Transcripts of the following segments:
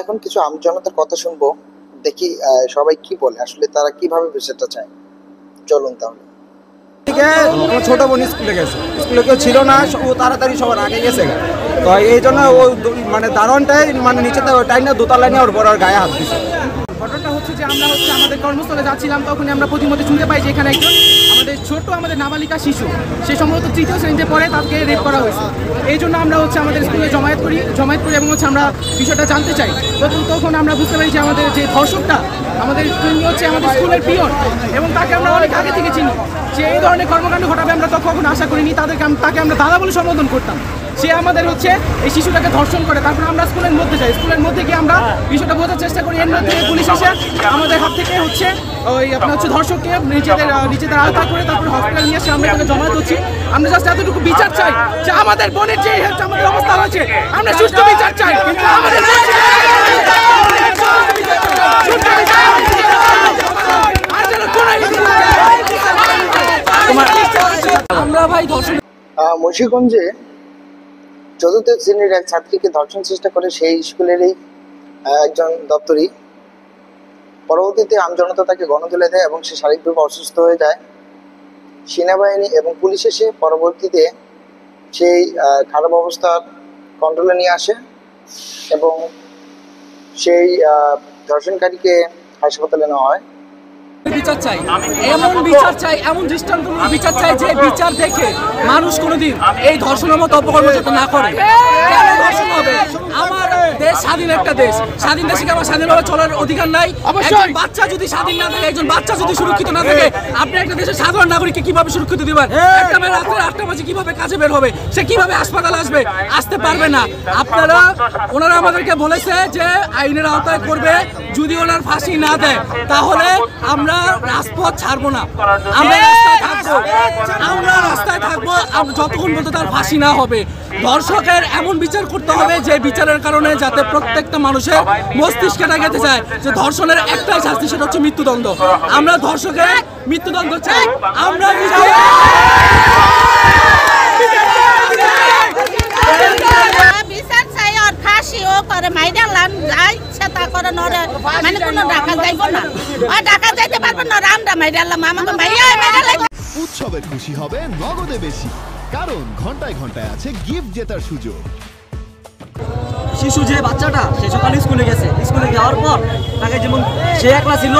এখন কিছু আমজনতার কথা শুনবো, দেখি সবাই কি বলে, আসলে তারা কিভাবে বিষয়টা চায়। চলুন তাহলে। ছোট বোন স্কুলে গেছে, স্কুলে কেউ ছিল না, ও তাড়াতাড়ি সবার আগে গেছে। তো এই জন্য ও মানে দারোয়ানটাই মানে নিচে টাইম না দোতলায় নিয়ে ওর বড় গায়ে হাত দিচ্ছে। ঘটনাটা হচ্ছে যে আমরা আমাদের কর্মস্থলে যাচ্ছিলাম, তখনই আমরা প্রতিমধ্যে শুনতে পাই যে এখানে একজন আমাদের নাবালিকা শিশু, সে সম্ভবত 3য় শ্রেণীতে পড়ে, তাকে রেপ করা হয়েছে। এই জন্য আমরা আমাদের স্কুলে জমায়েত করি এবং আমরা বিষয়টা জানতে চাই। তখন আমরা বুঝতে পারি যে আমাদের যে ধর্ষকটা তিনি হচ্ছে আমাদের স্কুলের পিয়ন, এবং তাকে আমরা অনেক আগে থেকে চিনি। যে এই ধরনের কর্মকাণ্ড ঘটাবে আমরা তখন কখনো আশা করিনি। তাকে আমরা দাদা বলে সম্বোধন করতাম। সে আমাদের এই শিশুটাকে ধর্ষণ করে। তারপর আমরা স্কুলের মধ্যে যাই, স্কুলের মধ্যে গিয়ে আমরা বিষয়টা বোঝার চেষ্টা করি। এর মধ্যে পুলিশ এসে আমাদের হাত থেকে ধর্ষককে নিজেদের আওতায় করে তারপর হসপিটাল নিয়ে এসে আমরা এখানে জমায়েত হচ্ছি। আমরা জাস্ট এতটুকু বিচার চাই যে আমাদের বোনের যে আমাদের অবস্থা হয়েছে, আমরা সুষ্ঠু বিচার চাই। আমরা ভাই মুন্সিগঞ্জে 4th শ্রেণীর এক ছাত্রীকে ধর্ষণ চেষ্টা করে সেই স্কুলেরই একজন দপ্তরি। পরবর্তীতে আমজনতা তাকে গণতুলে দেয় এবং সে শারীরিকভাবে অসুস্থ হয়ে যায়। সেনাবাহিনী এবং পুলিশ এসে পরবর্তীতে সেই খারাপ অবস্থার কন্ট্রোলে নিয়ে আসে এবং সেই ধর্ষণকারীকে হাসপাতালে নেওয়া হয়। বিচার চাই, এমন দৃষ্টান্তমূলক বিচার চাই যে বিচার দেখে মানুষ কোনোদিন এই ধর্ষণের মতো অপকর্ম যাতে না করে। কেন ধর্ষণ হবে? আমার দেশ স্বাধীন একটা দেশ, স্বাধীন দেশে আমার স্বাধীনভাবে চলার অধিকার নাই। একজন বাচ্চা যদি স্বাধীন না থাকে, একজন বাচ্চা যদি সুরক্ষিত না থাকে, আপনি একটা দেশের সাধারণ নাগরিককে কিভাবে সুরক্ষিত দিবেন? একটা মেয়ে রাত্রে 8টা বাজে কিভাবে কাজে বের হবে? সে কিভাবে হাসপাতালে আসতে পারবে না? ওনারা আমাদেরকে বলেছে যে আইনের আওতায় করবে, যদি ওনার ফাঁসি না দেয় তাহলে আমরা রাজপথ ছাড়বো না, আমরা রাস্তায় থাকবো যতক্ষণ পর্যন্ত তার ফাঁসি না হবে। ধর্ষকের এমন বিচার করতে হবে যে বিচারের কারণে যাতে প্রত্যেকটা মানুষের মস্তিষ্কটা গেঁথে যায় যে ধর্ষণের একটাই শাস্তি, সেটা হচ্ছে মৃত্যুদণ্ড। আমরা ধর্ষকের মৃত্যুদণ্ড চাই। আমরা উৎসবে খুশি হবে নগদে বেশি, কারণ ঘন্টায় ঘন্টায় আছে গিফট জেতার সুযোগ। শিশু যে বাচ্চাটা সে সকালে স্কুলে গেছে, স্কুলে যাওয়ার পর তাকে যেমন সে একলা ছিল,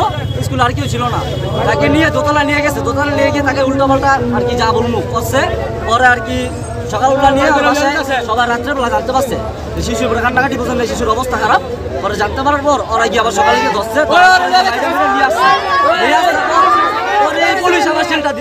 স্কুলে আর কেউ ছিল না, তাকে নিয়ে দোতলা নিয়ে গেছে। দোতলা নিয়ে গিয়ে তাকে উল্টাপাল্টা আর কি যা বললো করছে। পরে আর কি সকালবেলা নিয়ে সবাই রাত্রেবেলা জানতে পারছে শিশু কান্নাকাটি পছন্দ, শিশুর অবস্থা খারাপ। পরে জানতে পারার পর ওরা গিয়ে আবার সকালে গিয়ে ধরছে, পুলিশ আবার সেলটা